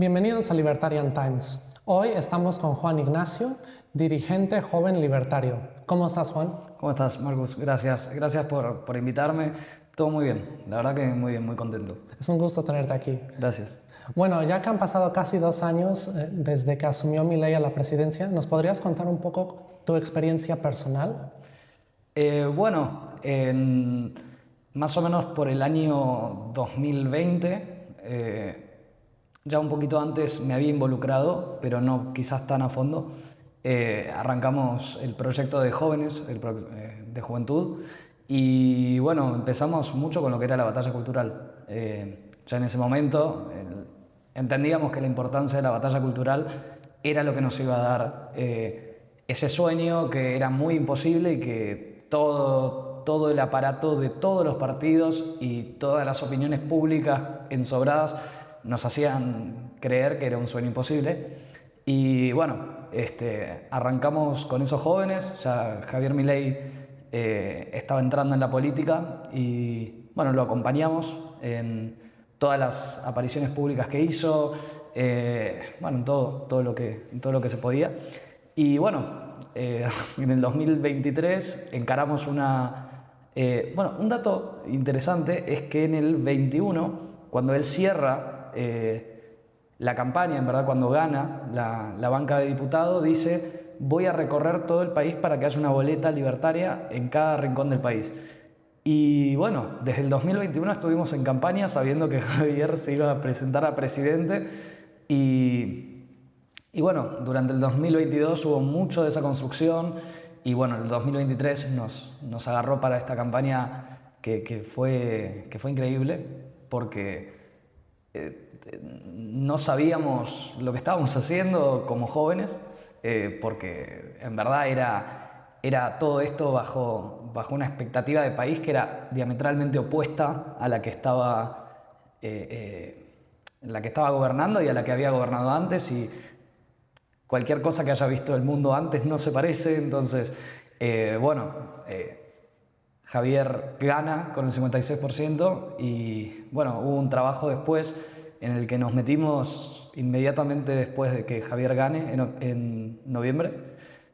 Bienvenidos a Libertarian Times. Hoy estamos con Juan Ignacio, dirigente joven libertario. ¿Cómo estás, Juan? ¿Cómo estás, Marcus? Gracias por invitarme. Todo muy bien, la verdad que muy bien, muy contento. Es un gusto tenerte aquí. Gracias. Bueno, ya que han pasado casi 2 años desde que asumió Milei a la presidencia, ¿nos podrías contar un poco tu experiencia personal? Más o menos por el año 2020, ya un poquito antes me había involucrado, pero no quizás tan a fondo. Arrancamos el proyecto de jóvenes, de juventud, y bueno, empezamos mucho con lo que era la batalla cultural. Ya en ese momento entendíamos que la importancia de la batalla cultural era lo que nos iba a dar ese sueño que era muy imposible y que todo el aparato de todos los partidos y todas las opiniones públicas ensobradas nos hacían creer que era un sueño imposible. Y bueno, arrancamos con esos jóvenes. Ya Javier Milei estaba entrando en la política y bueno, lo acompañamos en todas las apariciones públicas que hizo, en todo lo que se podía. Y bueno, en el 2023 encaramos un dato interesante es que en el 21, cuando él cierra la campaña, en verdad cuando gana la banca de diputado, dice: voy a recorrer todo el país para que haya una boleta libertaria en cada rincón del país. Y bueno, desde el 2021 estuvimos en campaña sabiendo que Javier se iba a presentar a presidente y bueno, durante el 2022 hubo mucho de esa construcción y bueno, el 2023 nos agarró para esta campaña que fue increíble porque no sabíamos lo que estábamos haciendo como jóvenes, porque en verdad era todo esto bajo una expectativa de país que era diametralmente opuesta a la que estaba gobernando y a la que había gobernado antes, y cualquier cosa que haya visto el mundo antes no se parece. Entonces, Javier gana con el 56% y bueno, hubo un trabajo después en el que nos metimos inmediatamente después de que Javier gane en noviembre,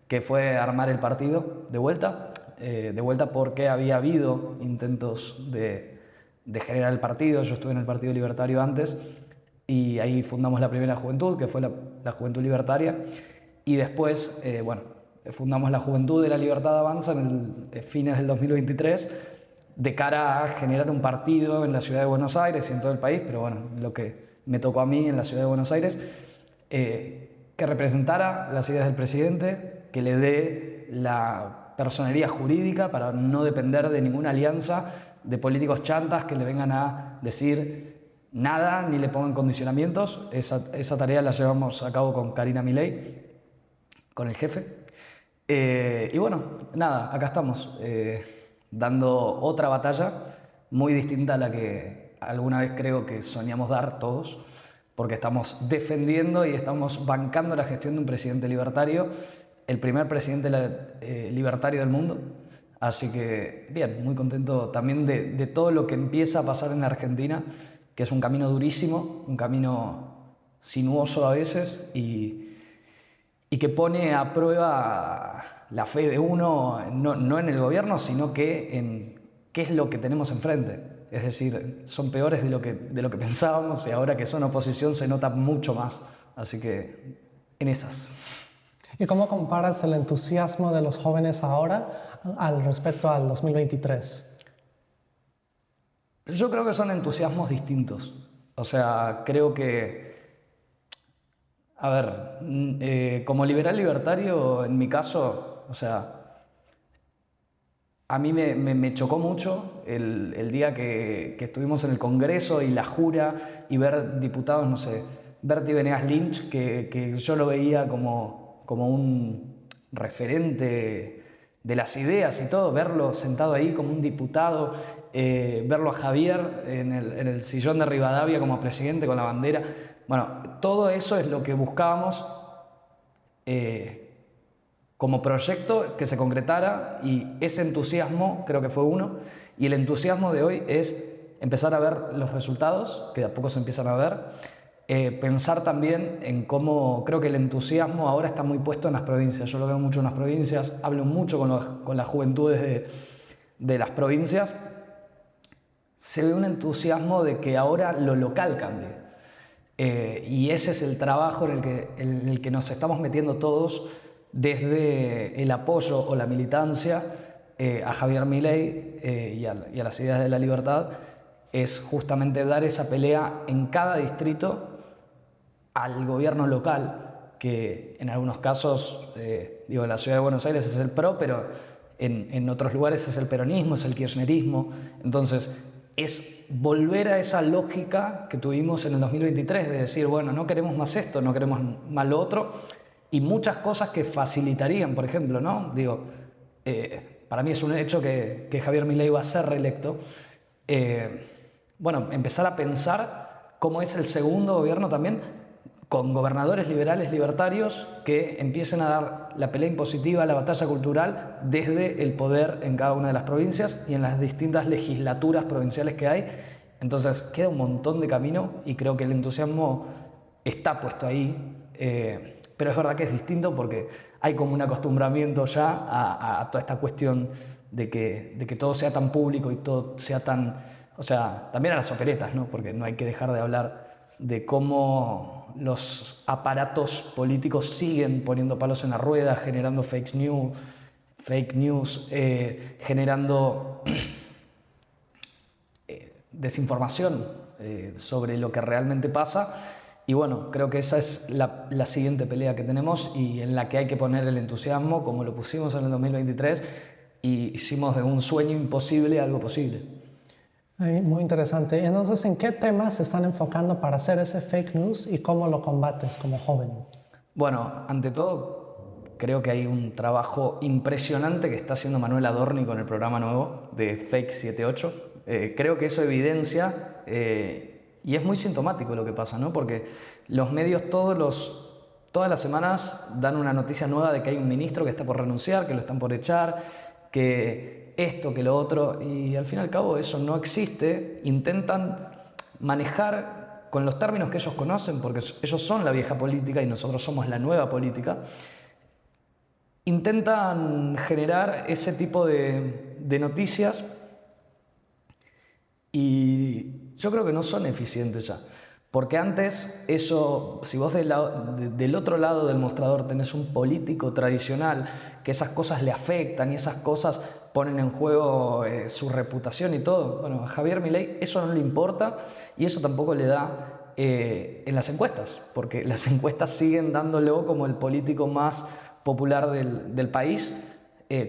que fue armar el partido de vuelta porque había habido intentos de generar el partido. Yo estuve en el Partido Libertario antes y ahí fundamos la primera juventud, que fue la Juventud Libertaria, y después, fundamos la Juventud de la Libertad Avanza en fines del 2023, de cara a generar un partido en la ciudad de Buenos Aires y en todo el país, pero bueno, lo que me tocó a mí en la ciudad de Buenos Aires, que representara las ideas del presidente, que le dé la personería jurídica para no depender de ninguna alianza de políticos chantas que le vengan a decir nada ni le pongan condicionamientos. Esa tarea la llevamos a cabo con Karina Milei, con el jefe. Y bueno, nada, acá estamos, dando otra batalla muy distinta a la que alguna vez creo que soñamos dar todos, porque estamos defendiendo y estamos bancando la gestión de un presidente libertario, el primer presidente libertario del mundo. Así que bien, muy contento también de todo lo que empieza a pasar en Argentina, que es un camino durísimo, un camino sinuoso a veces y que pone a prueba la fe de uno, no en el gobierno, sino que en qué es lo que tenemos enfrente. Es decir, son peores de lo que pensábamos, y ahora que son oposición se nota mucho más. Así que en esas. ¿Y cómo comparas el entusiasmo de los jóvenes ahora al respecto al 2023? Yo creo que son entusiasmos distintos. O sea, creo que, a ver, como liberal libertario, en mi caso, o sea, a mí me chocó mucho el día que estuvimos en el Congreso y la jura, y ver diputados, no sé, Bertie Venegas Lynch, que yo lo veía como un referente de las ideas y todo, verlo sentado ahí como un diputado, verlo a Javier en el sillón de Rivadavia como presidente con la bandera. Bueno, todo eso es lo que buscábamos como proyecto que se concretara, y ese entusiasmo creo que fue uno. Y el entusiasmo de hoy es empezar a ver los resultados, que de a poco se empiezan a ver, pensar también en cómo creo que el entusiasmo ahora está muy puesto en las provincias. Yo lo veo mucho en las provincias, hablo mucho con las juventudes de las provincias. Se ve un entusiasmo de que ahora lo local cambie. Y ese es el trabajo en el que nos estamos metiendo todos, desde el apoyo o la militancia a Javier Milei y a las ideas de la libertad, es justamente dar esa pelea en cada distrito al gobierno local, que en algunos casos, en la ciudad de Buenos Aires es el PRO, pero en otros lugares es el peronismo, es el kirchnerismo. Entonces, es volver a esa lógica que tuvimos en el 2023, de decir, bueno, no queremos más esto, no queremos más lo otro, y muchas cosas que facilitarían, por ejemplo, ¿no? Para mí es un hecho que Javier Milei va a ser reelecto. Bueno, empezar a pensar cómo es el segundo gobierno también, con gobernadores liberales libertarios que empiecen a dar la pelea impositiva, la batalla cultural desde el poder en cada una de las provincias y en las distintas legislaturas provinciales que hay. Entonces queda un montón de camino y creo que el entusiasmo está puesto ahí, pero es verdad que es distinto porque hay como un acostumbramiento ya a toda esta cuestión de que todo sea tan público y todo sea tan... O sea, también a las operetas, ¿no? Porque no hay que dejar de hablar de cómo los aparatos políticos siguen poniendo palos en la rueda, generando fake news, generando desinformación sobre lo que realmente pasa. Y bueno, creo que esa es la siguiente pelea que tenemos y en la que hay que poner el entusiasmo, como lo pusimos en el 2023, y hicimos de un sueño imposible algo posible. Muy interesante. Entonces, ¿en qué temas se están enfocando para hacer ese fake news y cómo lo combates como joven? Bueno, ante todo, creo que hay un trabajo impresionante que está haciendo Manuel Adorni con el programa nuevo de Fake 78. Creo que eso evidencia, y es muy sintomático lo que pasa, ¿no? Porque los medios todas las semanas dan una noticia nueva de que hay un ministro que está por renunciar, que lo están por echar, que esto, que lo otro, y al fin y al cabo eso no existe. Intentan manejar con los términos que ellos conocen, porque ellos son la vieja política y nosotros somos la nueva política. Intentan generar ese tipo de noticias y yo creo que no son eficientes ya. Porque antes eso, si vos del otro lado del mostrador tenés un político tradicional, que esas cosas le afectan y esas cosas ponen en juego su reputación y todo, bueno, a Javier Milei eso no le importa y eso tampoco le da en las encuestas, porque las encuestas siguen dándolo como el político más popular del país,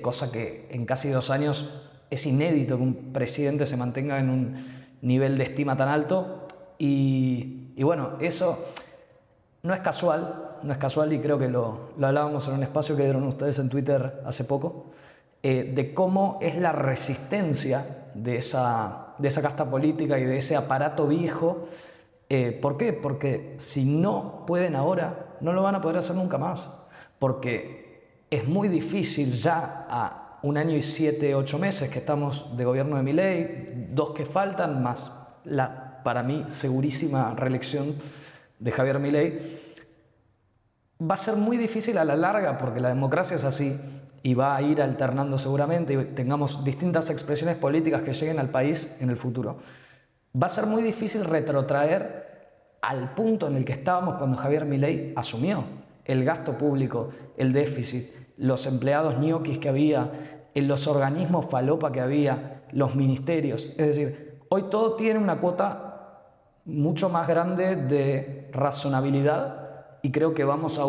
cosa que en casi 2 años es inédito que un presidente se mantenga en un nivel de estima tan alto. Y bueno, eso no es casual y creo que lo hablábamos en un espacio que dieron ustedes en Twitter hace poco, de cómo es la resistencia de esa casta política y de ese aparato viejo. ¿Por qué? Porque si no pueden ahora, no lo van a poder hacer nunca más, porque es muy difícil ya a 1 año y 7, 8 meses que estamos de gobierno de Milei, 2 que faltan, más la para mí segurísima reelección de Javier Milei, va a ser muy difícil a la larga, porque la democracia es así y va a ir alternando seguramente y tengamos distintas expresiones políticas que lleguen al país en el futuro. Va a ser muy difícil retrotraer al punto en el que estábamos cuando Javier Milei asumió. El gasto público, el déficit, los empleados ñoquis que había, los organismos falopa que había, los ministerios. Es decir, hoy todo tiene una cuota mucho más grande de razonabilidad y creo que vamos a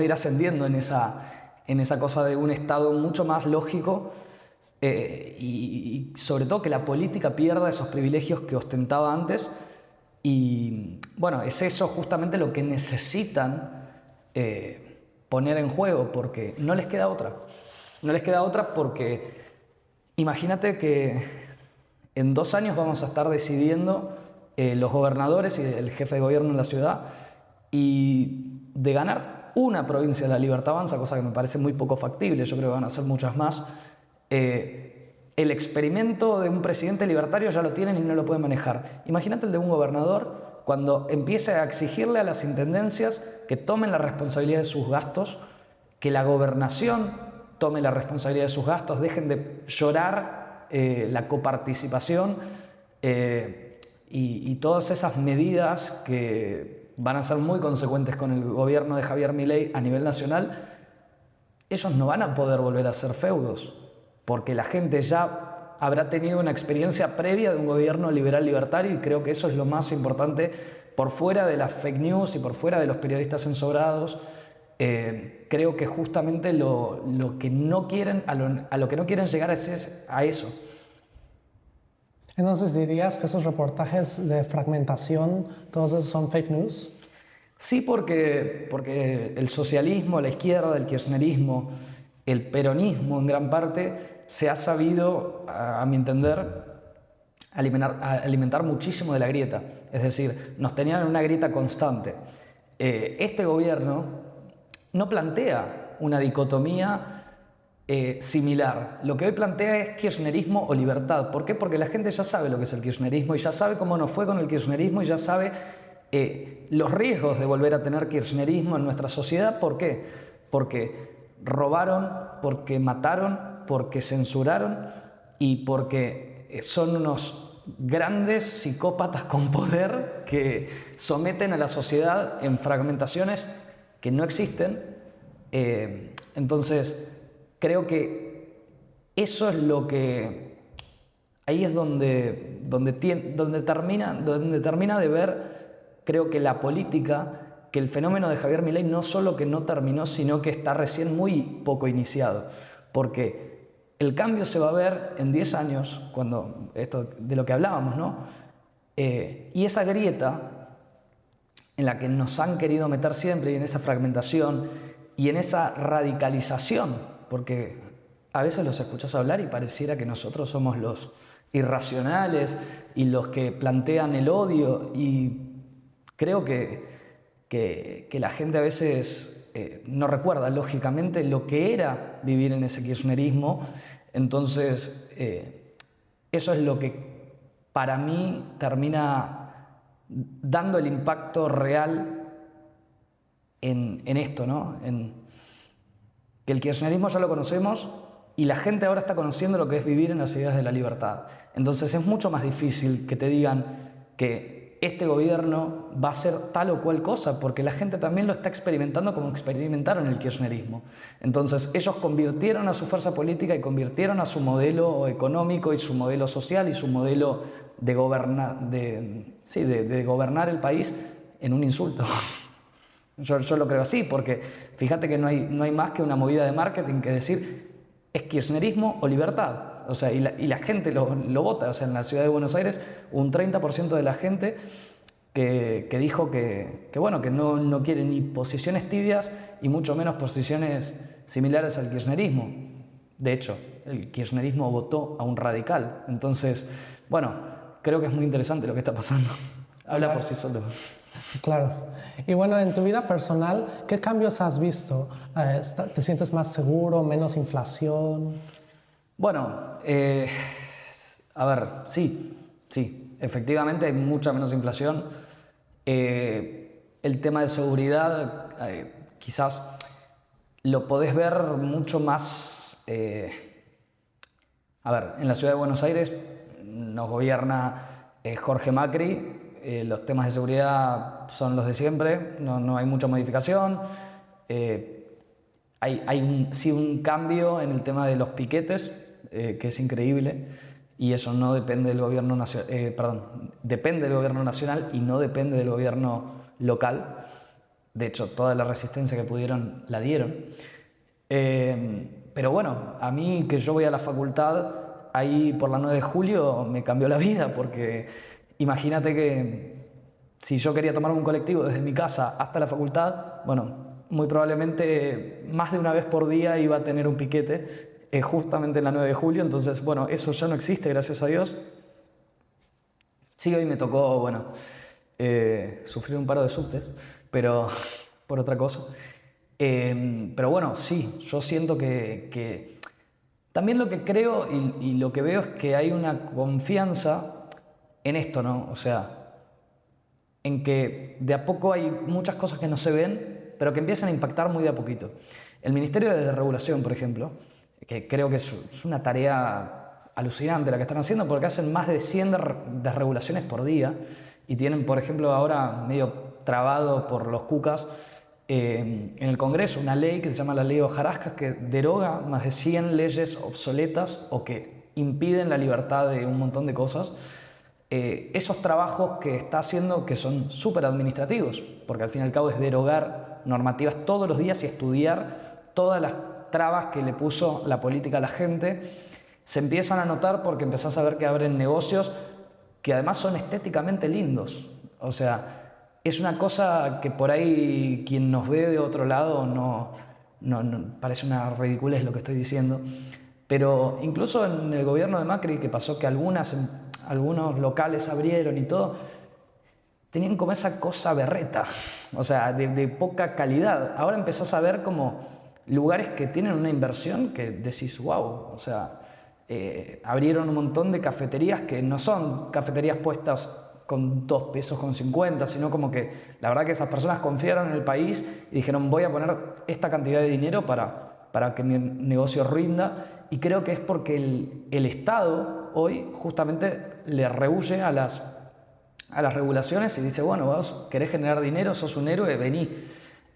ir ascendiendo en esa cosa de un Estado mucho más lógico, y sobre todo que la política pierda esos privilegios que ostentaba antes. Y bueno, es eso justamente lo que necesitan poner en juego, porque no les queda otra. No les queda otra porque imagínate que en 2 años vamos a estar decidiendo los gobernadores y el jefe de gobierno en la ciudad, y de ganar una provincia de la Libertad Avanza, cosa que me parece muy poco factible, yo creo que van a ser muchas más, el experimento de un presidente libertario ya lo tienen y no lo pueden manejar. Imagínate el de un gobernador cuando empiece a exigirle a las intendencias que tomen la responsabilidad de sus gastos, que la gobernación tome la responsabilidad de sus gastos, dejen de llorar la coparticipación y todas esas medidas que van a ser muy consecuentes con el gobierno de Javier Milei a nivel nacional. Ellos no van a poder volver a ser feudos, porque la gente ya habrá tenido una experiencia previa de un gobierno liberal libertario, y creo que eso es lo más importante, por fuera de las fake news y por fuera de los periodistas ensobrados. Creo que justamente lo que no quieren, a lo que no quieren llegar es a eso. Entonces, ¿dirías que esos reportajes de fragmentación, todos esos son fake news? Sí, porque el socialismo, la izquierda, el kirchnerismo, el peronismo en gran parte se ha sabido, a mi entender, alimentar muchísimo de la grieta. Es decir, nos tenían en una grieta constante. Este gobierno no plantea una dicotomía similar. Lo que hoy plantea es kirchnerismo o libertad. ¿Por qué? Porque la gente ya sabe lo que es el kirchnerismo y ya sabe cómo nos fue con el kirchnerismo y ya sabe los riesgos de volver a tener kirchnerismo en nuestra sociedad. ¿Por qué? Porque robaron, porque mataron, porque censuraron y porque son unos grandes psicópatas con poder que someten a la sociedad en fragmentaciones que no existen. Entonces, creo que eso es lo que... Ahí es donde termina de ver, creo que la política, que el fenómeno de Javier Milei no solo que no terminó, sino que está recién muy poco iniciado. Porque el cambio se va a ver en 10 años, cuando esto de lo que hablábamos, ¿no? Y esa grieta en la que nos han querido meter siempre, y en esa fragmentación y en esa radicalización, porque a veces los escuchas hablar y pareciera que nosotros somos los irracionales y los que plantean el odio, y creo que la gente a veces no recuerda lógicamente lo que era vivir en ese kirchnerismo. Entonces eso es lo que para mí termina dando el impacto real en esto, ¿no? En que el kirchnerismo ya lo conocemos y la gente ahora está conociendo lo que es vivir en las ideas de la libertad. Entonces es mucho más difícil que te digan que este gobierno va a hacer tal o cual cosa, porque la gente también lo está experimentando como experimentaron el kirchnerismo. Entonces ellos convirtieron a su fuerza política y convirtieron a su modelo económico y su modelo social y su modelo de gobernar el país en un insulto. Yo lo creo así, porque fíjate que no hay más que una movida de marketing que decir es kirchnerismo o libertad. O sea, y la gente lo vota. O sea, en la ciudad de Buenos Aires, un 30% de la gente que dijo que no quiere ni posiciones tibias y mucho menos posiciones similares al kirchnerismo. De hecho, el kirchnerismo votó a un radical. Entonces, bueno, creo que es muy interesante lo que está pasando. Habla por sí solo. Claro. Y bueno, en tu vida personal, ¿qué cambios has visto? ¿Te sientes más seguro, menos inflación? Bueno, a ver, sí, efectivamente hay mucha menos inflación. El tema de seguridad, quizás lo podés ver mucho más. A ver, en la ciudad de Buenos Aires nos gobierna Jorge Macri. Los temas de seguridad son los de siempre, no hay mucha modificación. Hay sí un cambio en el tema de los piquetes, que es increíble, y eso no depende del gobierno nacional, depende del gobierno nacional y no depende del gobierno local. De hecho, toda la resistencia que pudieron la dieron. Pero bueno, a mí que yo voy a la facultad, ahí por la 9 de julio me cambió la vida, porque imagínate que si yo quería tomar un colectivo desde mi casa hasta la facultad, bueno, muy probablemente más de una vez por día iba a tener un piquete, justamente en la 9 de julio. Entonces, bueno, eso ya no existe, gracias a Dios. Sí, hoy me tocó, bueno, sufrir un paro de subtes, pero por otra cosa. Pero bueno, sí, yo siento que También lo que creo y lo que veo es que hay una confianza en esto, ¿no? O sea, en que de a poco hay muchas cosas que no se ven, pero que empiezan a impactar muy de a poquito. El Ministerio de Desregulación, por ejemplo, que creo que es una tarea alucinante la que están haciendo, porque hacen más de 100 desregulaciones por día y tienen, por ejemplo, ahora medio trabado por los cucas en el Congreso una ley que se llama la Ley de Hojarasca, que deroga más de 100 leyes obsoletas o que impiden la libertad de un montón de cosas. Esos trabajos que está haciendo, que son súper administrativos, porque al fin y al cabo es derogar normativas todos los días y estudiar todas las trabas que le puso la política a la gente, se empiezan a notar porque empezás a ver que abren negocios que además son estéticamente lindos. O sea, es una cosa que por ahí quien nos ve de otro lado no parece una ridiculez lo que estoy diciendo, pero incluso en el gobierno de Macri, que pasó que algunos locales abrieron y todo, tenían como esa cosa berreta, o sea, de poca calidad. Ahora empezás a ver como lugares que tienen una inversión que decís, wow, o sea, abrieron un montón de cafeterías que no son cafeterías puestas con 2 pesos con 50, sino como que la verdad que esas personas confiaron en el país y dijeron, voy a poner esta cantidad de dinero para que mi negocio rinda, y creo que es porque el Estado hoy justamente le rehúye a las regulaciones y dice, bueno, vos querés generar dinero, sos un héroe, vení.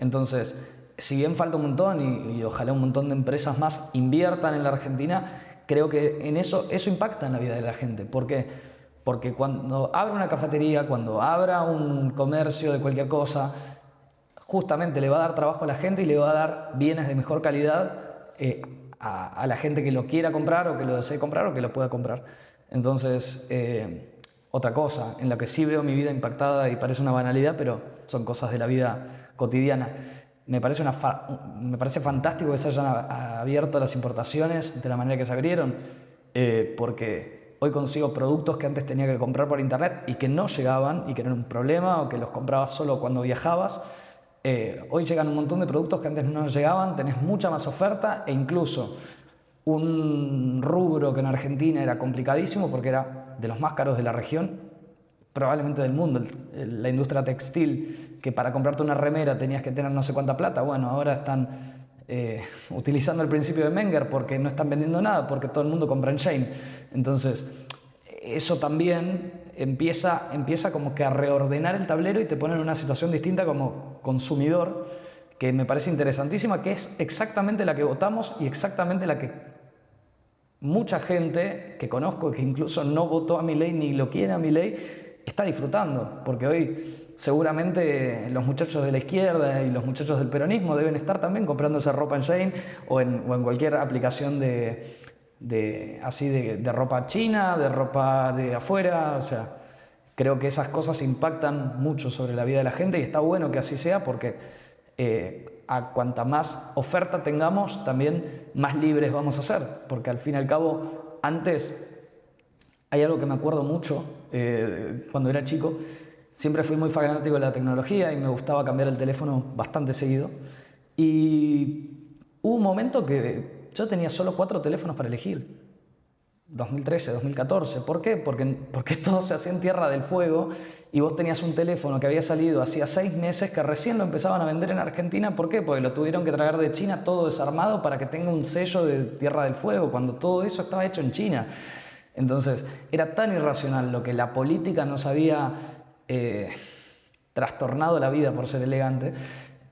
Entonces, si bien falta un montón y ojalá un montón de empresas más inviertan en la Argentina, creo que en eso impacta en la vida de la gente. ¿Por qué? Porque cuando abra una cafetería, cuando abra un comercio de cualquier cosa, justamente le va a dar trabajo a la gente y le va a dar bienes de mejor calidad a la gente que lo quiera comprar o que lo desee comprar o que lo pueda comprar. Entonces, otra cosa en la que sí veo mi vida impactada y parece una banalidad, pero son cosas de la vida cotidiana. Me parece fantástico que se hayan abierto las importaciones de la manera que se abrieron, porque hoy consigo productos que antes tenía que comprar por internet y que no llegaban y que eran un problema o que los comprabas solo cuando viajabas. Hoy llegan un montón de productos que antes no llegaban, tenés mucha más oferta e incluso un rubro que en Argentina era complicadísimo porque era de los más caros de la región, probablemente del mundo, la industria textil, que para comprarte una remera tenías que tener no sé cuánta plata. Bueno, ahora están utilizando el principio de Menger porque no están vendiendo nada, porque todo el mundo compra en Shein. Entonces, eso también empieza como que a reordenar el tablero y te pone en una situación distinta como consumidor, que me parece interesantísima, que es exactamente la que votamos y exactamente la que mucha gente que conozco, que incluso no votó a Milei ni lo quiere a Milei, está disfrutando, porque hoy seguramente los muchachos de la izquierda y los muchachos del peronismo deben estar también comprándose ropa en Shein o en cualquier aplicación de ropa china, de ropa de afuera. O sea, creo que esas cosas impactan mucho sobre la vida de la gente y está bueno que así sea porque a cuanta más oferta tengamos, también más libres vamos a ser, porque al fin y al cabo, antes hay algo que me acuerdo mucho, cuando era chico, siempre fui muy fanático de la tecnología y me gustaba cambiar el teléfono bastante seguido, y hubo un momento que yo tenía solo 4 teléfonos para elegir. 2013, 2014. ¿Por qué? Porque todo se hacía en Tierra del Fuego y vos tenías un teléfono que había salido hacía 6 meses que recién lo empezaban a vender en Argentina. ¿Por qué? Porque lo tuvieron que traer de China todo desarmado para que tenga un sello de Tierra del Fuego, cuando todo eso estaba hecho en China. Entonces, era tan irracional lo que la política nos había trastornado la vida por ser elegante.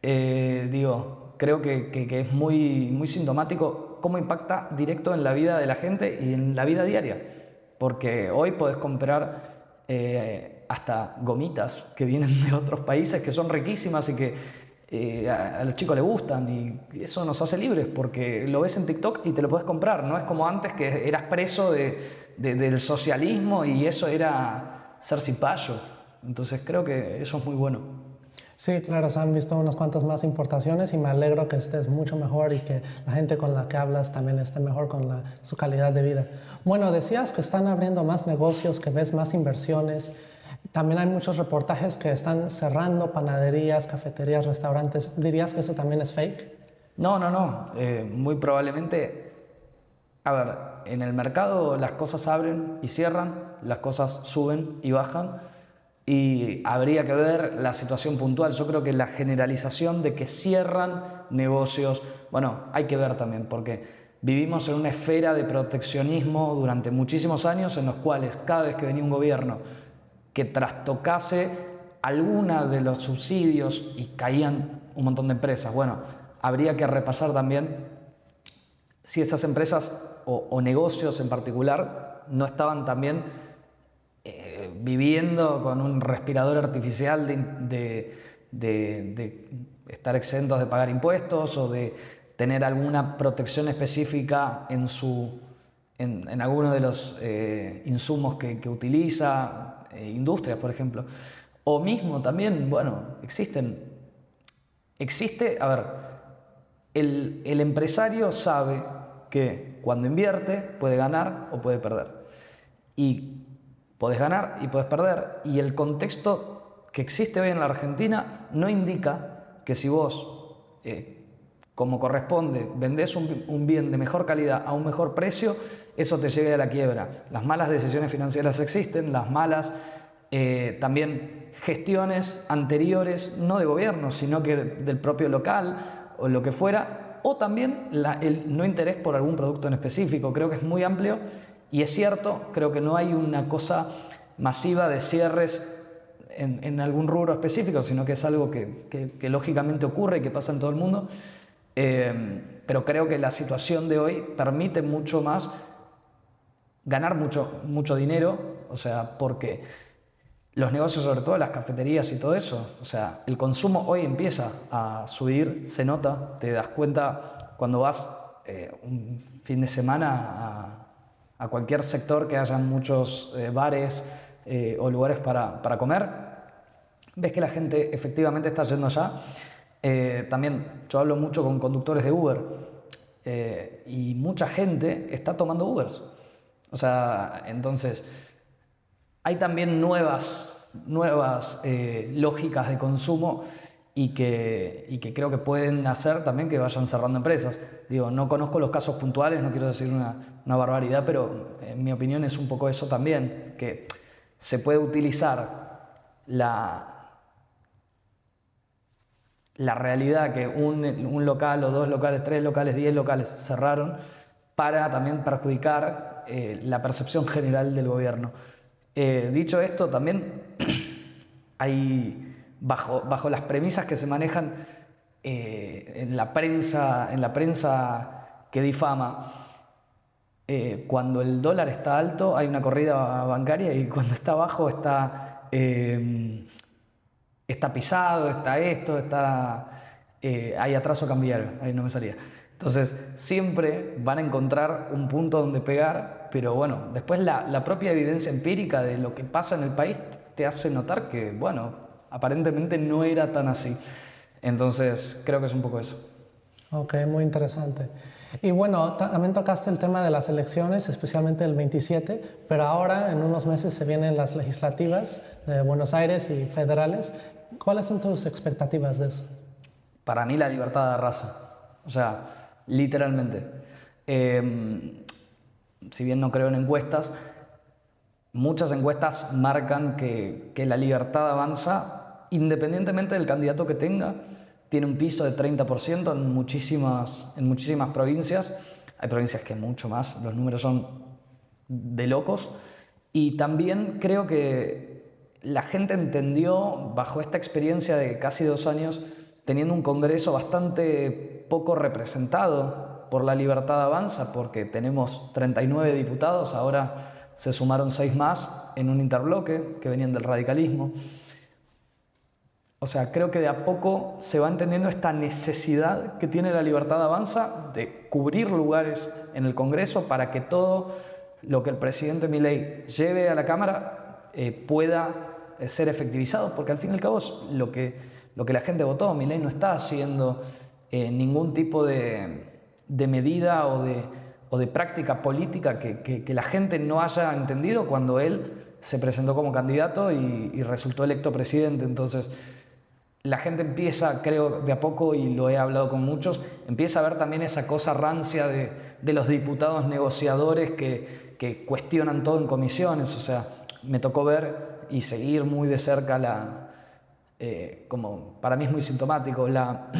Creo que es muy sintomático cómo impacta directo en la vida de la gente y en la vida diaria. Porque hoy podés comprar hasta gomitas que vienen de otros países que son riquísimas y que a los chicos les gustan, y eso nos hace libres porque lo ves en TikTok y te lo puedes comprar. No es como antes que eras preso del socialismo y eso era ser cipayo. Entonces creo que eso es muy bueno. Sí, claro, se han visto unas cuantas más importaciones y me alegro que estés mucho mejor y que la gente con la que hablas también esté mejor con su calidad de vida. Bueno, decías que están abriendo más negocios, que ves más inversiones. También hay muchos reportajes que están cerrando panaderías, cafeterías, restaurantes. ¿Dirías que eso también es fake? No. Muy probablemente A ver, en el mercado las cosas abren y cierran, las cosas suben y bajan, y habría que ver la situación puntual. Yo creo que la generalización de que cierran negocios, bueno, hay que ver también, porque vivimos en una esfera de proteccionismo durante muchísimos años en los cuales cada vez que venía un gobierno que trastocase alguna de los subsidios y caían un montón de empresas, bueno, habría que repasar también si esas empresas o negocios en particular no estaban también viviendo con un respirador artificial de estar exentos de pagar impuestos o de tener alguna protección específica en alguno de los insumos que utiliza, industrias, por ejemplo. O mismo también, bueno, a ver, el empresario sabe que cuando invierte puede ganar o puede perder. Y podés ganar y podés perder. Y el contexto que existe hoy en la Argentina no indica que si vos, como corresponde, vendés un bien de mejor calidad a un mejor precio, eso te lleve a la quiebra. Las malas decisiones financieras existen, las malas también gestiones anteriores, no de gobierno, sino que del propio local o lo que fuera, o también el no interés por algún producto en específico. Creo que es muy amplio y es cierto, creo que no hay una cosa masiva de cierres en algún rubro específico, sino que es algo que lógicamente ocurre y que pasa en todo el mundo. Pero creo que la situación de hoy permite mucho más ganar mucho dinero, o sea, porque los negocios, sobre todo las cafeterías y todo eso, o sea, el consumo hoy empieza a subir, se nota, te das cuenta cuando vas un fin de semana a cualquier sector que haya muchos bares o lugares para comer, ves que la gente efectivamente está yendo allá. También yo hablo mucho con conductores de Uber y mucha gente está tomando Ubers. O sea, entonces hay también nuevas lógicas de consumo y que creo que pueden hacer también que vayan cerrando empresas. Digo, no conozco los casos puntuales, no quiero decir una barbaridad, pero en mi opinión es un poco eso también, que se puede utilizar la realidad que un local o 2 locales, 3 locales, 10 locales cerraron para también perjudicar la percepción general del gobierno. Dicho esto, también hay, bajo las premisas que se manejan en la prensa que difama, cuando el dólar está alto hay una corrida bancaria y cuando está bajo está pisado, está esto, hay atraso cambiario, ahí no me salía. Entonces, siempre van a encontrar un punto donde pegar, pero bueno, después la propia evidencia empírica de lo que pasa en el país te hace notar que, bueno, aparentemente no era tan así. Entonces, creo que es un poco eso. Ok, muy interesante. Y bueno, también tocaste el tema de las elecciones, especialmente el 27, pero ahora en unos meses se vienen las legislativas de Buenos Aires y federales. ¿Cuáles son tus expectativas de eso? Para mí la libertad de raza, o sea, literalmente. Si bien no creo en encuestas, muchas encuestas marcan que la libertad avanza independientemente del candidato que tenga. Tiene un piso de 30% en muchísimas provincias. Hay provincias que mucho más, los números son de locos. Y también creo que la gente entendió, bajo esta experiencia de casi 2 años, teniendo un Congreso bastante poco representado por la libertad avanza, porque tenemos 39 diputados, ahora se sumaron 6 más en un interbloque que venían del radicalismo. O sea, creo que de a poco se va entendiendo esta necesidad que tiene la libertad avanza de cubrir lugares en el Congreso para que todo lo que el presidente Milei lleve a la Cámara pueda ser efectivizado, porque al fin y al cabo es lo que la gente votó. Milei no está haciendo ningún tipo de medida o de práctica política que la gente no haya entendido cuando él se presentó como candidato y resultó electo presidente. Entonces, la gente empieza, creo, de a poco, y lo he hablado con muchos, empieza a ver también esa cosa rancia de los diputados negociadores que cuestionan todo en comisiones. O sea, me tocó ver y seguir muy de cerca como para mí es muy sintomático, la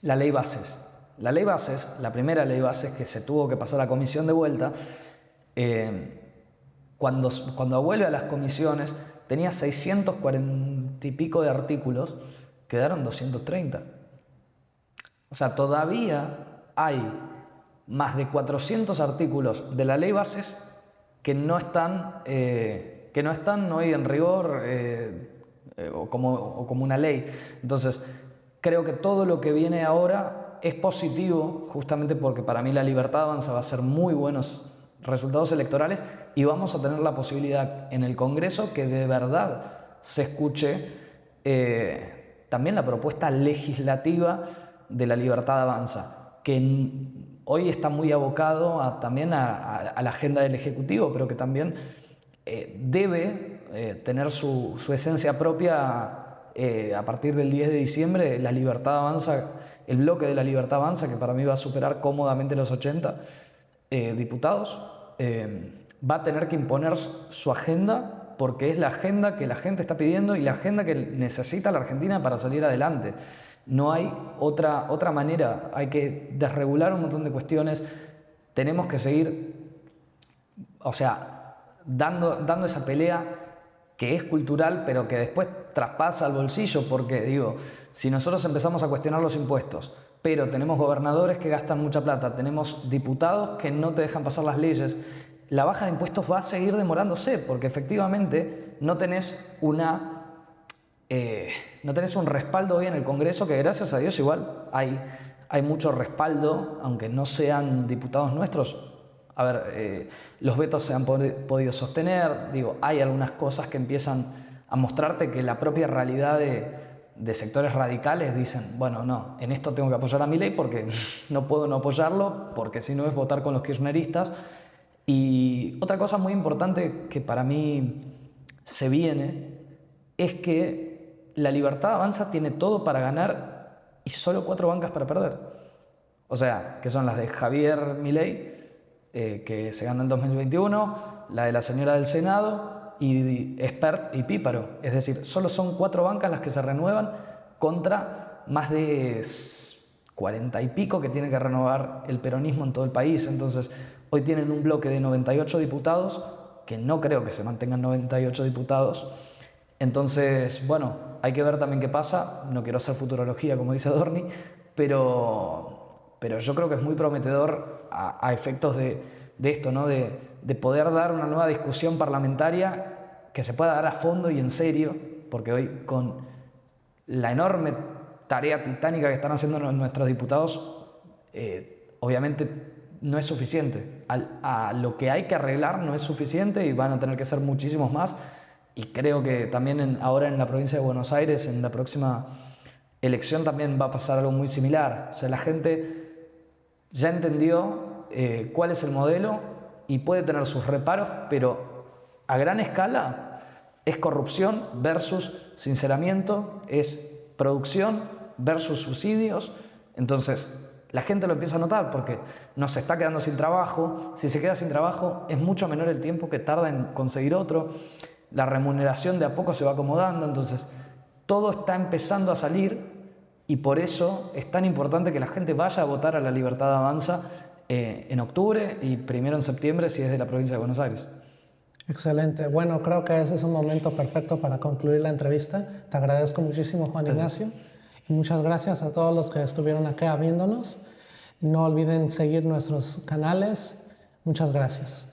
ley bases. La ley bases, la primera ley bases que se tuvo que pasar a comisión de vuelta, cuando vuelve a las comisiones, tenía 640 y pico de artículos, quedaron 230. O sea, todavía hay más de 400 artículos de la ley bases que no están hoy en rigor o como una ley. Entonces, creo que todo lo que viene ahora es positivo, justamente porque para mí la Libertad Avanza va a ser muy buenos resultados electorales y vamos a tener la posibilidad en el Congreso que de verdad se escuche también la propuesta legislativa de la Libertad Avanza, que hoy está muy abocado también a la agenda del Ejecutivo, pero que también debe tener su esencia propia a partir del 10 de diciembre. La Libertad Avanza, el bloque de la Libertad Avanza, que para mí va a superar cómodamente los 80 diputados, va a tener que imponer su agenda, porque es la agenda que la gente está pidiendo y la agenda que necesita la Argentina para salir adelante. No hay otra manera, hay que desregular un montón de cuestiones, tenemos que seguir, o sea, dando esa pelea que es cultural, pero que después traspasa al bolsillo, porque digo, si nosotros empezamos a cuestionar los impuestos, pero tenemos gobernadores que gastan mucha plata, tenemos diputados que no te dejan pasar las leyes, la baja de impuestos va a seguir demorándose, porque efectivamente no tenés un respaldo hoy en el Congreso, que gracias a Dios igual hay mucho respaldo, aunque no sean diputados nuestros. A ver, los vetos se han podido sostener, digo, hay algunas cosas que empiezan a mostrarte que la propia realidad de sectores radicales dicen, bueno, no, en esto tengo que apoyar a Milei porque no puedo no apoyarlo, porque si no es votar con los kirchneristas. Y otra cosa muy importante que para mí se viene es que la Libertad Avanza tiene todo para ganar y solo 4 bancas para perder. O sea, que son las de Javier Milei, que se gana en 2021, la de la señora del Senado y Espert y Píparo. Es decir, solo son 4 bancas las que se renuevan contra más de 40 y pico que tiene que renovar el peronismo en todo el país. Entonces, hoy tienen un bloque de 98 diputados, que no creo que se mantengan 98 diputados. Entonces, bueno, hay que ver también qué pasa. No quiero hacer futurología, como dice Adorni, pero yo creo que es muy prometedor a efectos de esto, ¿no? De poder dar una nueva discusión parlamentaria que se pueda dar a fondo y en serio, porque hoy con la enorme tarea titánica que están haciendo nuestros diputados, obviamente no es suficiente. A lo que hay que arreglar no es suficiente y van a tener que ser muchísimos más. Y creo que también ahora en la provincia de Buenos Aires, en la próxima elección, también va a pasar algo muy similar. O sea, la gente ya entendió cuál es el modelo y puede tener sus reparos, pero a gran escala es corrupción versus sinceramiento, es producción versus subsidios. Entonces, la gente lo empieza a notar porque nos está quedando sin trabajo. Si se queda sin trabajo, es mucho menor el tiempo que tarda en conseguir otro. La remuneración de a poco se va acomodando. Entonces, todo está empezando a salir y por eso es tan importante que la gente vaya a votar a la Libertad Avanza en octubre y primero en septiembre si es de la provincia de Buenos Aires. Excelente. Bueno, creo que ese es un momento perfecto para concluir la entrevista. Te agradezco muchísimo, Juan Ignacio. Y muchas gracias a todos los que estuvieron acá viéndonos. No olviden seguir nuestros canales. Muchas gracias.